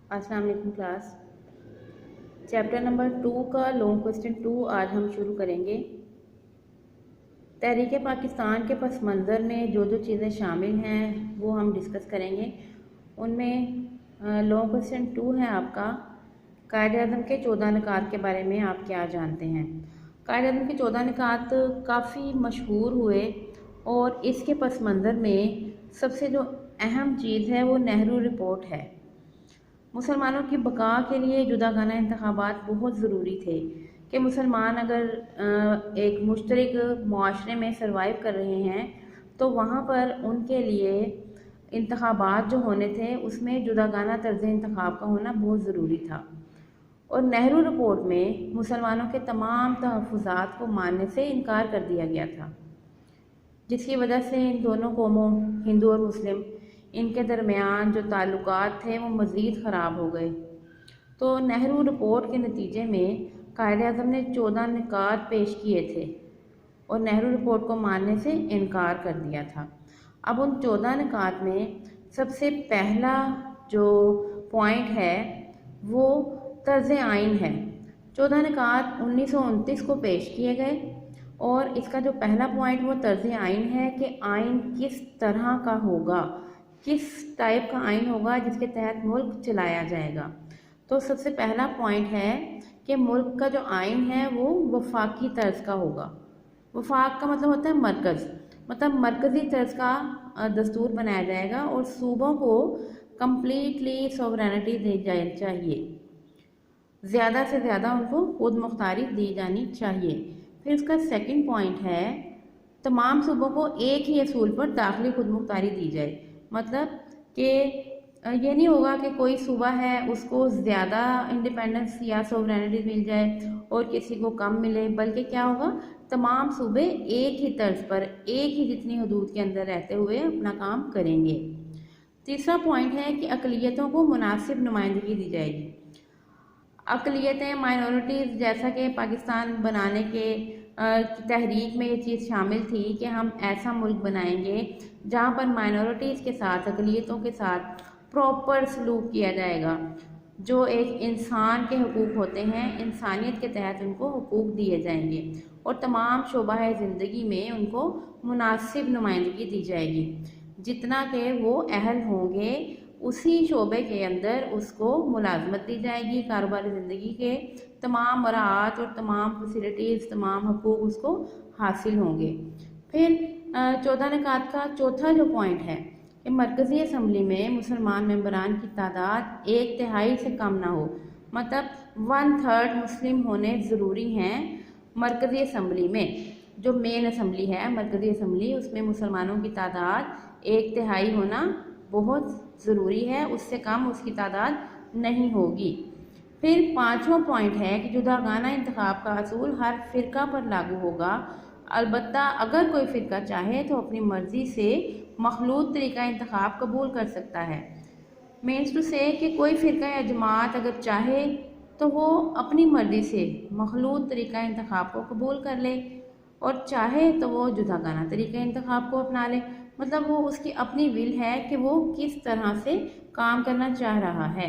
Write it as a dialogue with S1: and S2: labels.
S1: अस्सलाम वालेकुम class. Chapter number 2 का लॉन्ग क्वेश्चन 2 आज हम शुरू करेंगे। तहरीक पाकिस्तान के पस मंज़र में जो जो चीज़ें शामिल हैं वो हम डिस्कस करेंगे। उनमें लॉन्ग क्वेश्चन 2 है आपका कायद-ए-आज़म के 14 निकात के बारे में आप क्या जानते हैं। कायद-ए-आज़म के 14 निकात काफ़ी मशहूर हुए और इसके पस मंज़र में सबसे जो अहम चीज़ है वो नेहरू रिपोर्ट है। मुसलमानों की बका के लिए जुदागाना इंतखाबात बहुत ज़रूरी थे कि मुसलमान अगर एक मुश्तरक माशरे में सर्वाइव कर रहे हैं तो वहाँ पर उनके लिए इंतखाबात जो होने थे उसमें जुदागाना तर्ज इंतखाब का होना बहुत ज़रूरी था। और नेहरू रिपोर्ट में मुसलमानों के तमाम तहफ़्फ़ुज़ात को मानने से इनकार कर दिया गया था, जिसकी वजह से इन दोनों कौमों हिंदू और मुस्लिम इनके दरमियान जो ताल्लुकात थे वो मज़ीद ख़राब हो गए। तो नेहरू रिपोर्ट के नतीजे में कायद-ए-आज़म ने 14 निकात पेश किए थे और नेहरू रिपोर्ट को मानने से इनकार कर दिया था। अब उन 14 निकात में सबसे पहला जो पॉइंट है वो तर्ज़ आइन है। 14 निकात 1929 को पेश किए गए और इसका जो पहला पॉइंट वो तर्ज़ आइन है कि आइन किस तरह का होगा, किस टाइप का आइन होगा जिसके तहत मुल्क चलाया जाएगा। तो सबसे पहला पॉइंट है कि मुल्क का जो आइन है वो वफाकी तर्ज का होगा। वफाक का मतलब होता है मरकज़, मतलब मरकज़ी तर्ज का दस्तूर बनाया जाएगा और सूबों को कम्प्लीटली सोवरेनिटी दी जानी चाहिए, ज़्यादा से ज़्यादा उनको खुद मुख्तारी दी जानी चाहिए। फिर उसका सेकंड पॉइंट है तमाम सूबों को एक ही असूल पर दाखिली खुद मुख्तारी दी जाए। मतलब कि ये नहीं होगा कि कोई सूबा है उसको ज़्यादा इंडिपेंडेंस या सोवरेनिटी मिल जाए और किसी को कम मिले, बल्कि क्या होगा तमाम सूबे एक ही तर्ज पर एक ही जितनी हदूद के अंदर रहते हुए अपना काम करेंगे। तीसरा पॉइंट है कि अक़लियतों को मुनासिब नुमाइंदगी दी जाएगी। अक़लियतें माइनॉरिटीज़ जैसा कि पाकिस्तान बनाने के तहरीक में ये चीज़ शामिल थी कि हम ऐसा मुल्क बनाएंगे जहाँ पर माइनॉरिटीज़ के साथ अक़लियतों के साथ प्रॉपर सलूक किया जाएगा। जो एक इंसान के हुकूक होते हैं, इंसानियत के तहत उनको हुकूक दिए जाएंगे और तमाम शोबाए ज़िंदगी में उनको मुनासिब नुमाइंदगी दी जाएगी। जितना के वो अहल होंगे उसी शोबे के अंदर उसको मुलाजमत दी जाएगी। कारोबारी ज़िंदगी के तमाम मराहत और तमाम फैसिलिटीज़, तमाम हुकूक उसको हासिल होंगे। फिर 14 निकात का चौथा जो पॉइंट है कि मरकज़ी असम्बली में मुसलमान मेंबरान की तादाद 1/3 से कम ना हो, मतलब 1/3 मुस्लिम होने ज़रूरी हैं। मरकज़ी असम्बली में जो मेन असम्बली है मरकज़ी असम्बली, उसमें मुसलमानों की तादाद 1/3 होना बहुत ज़रूरी है, उससे कम उसकी तादाद नहीं होगी। फिर पाँचवा पॉइंट है कि जुदागाना इंतखाब का असूल हर फ़िरका पर लागू होगा। अलबत्ता अगर कोई फ़िरका चाहे तो अपनी मर्ज़ी से मखलूत तरीका इंतखाब कबूल कर सकता है। मीन्स टू से कि कोई फ़िरका या जमात अगर चाहे तो वो अपनी मर्ज़ी से मखलूत तरीका इंतखाब को कबूल कर ले और चाहे तो वो जुदागाना तरीका इंतखाब को अपना ले। मतलब वो उसकी अपनी विल है कि वो किस तरह से काम करना चाह रहा है।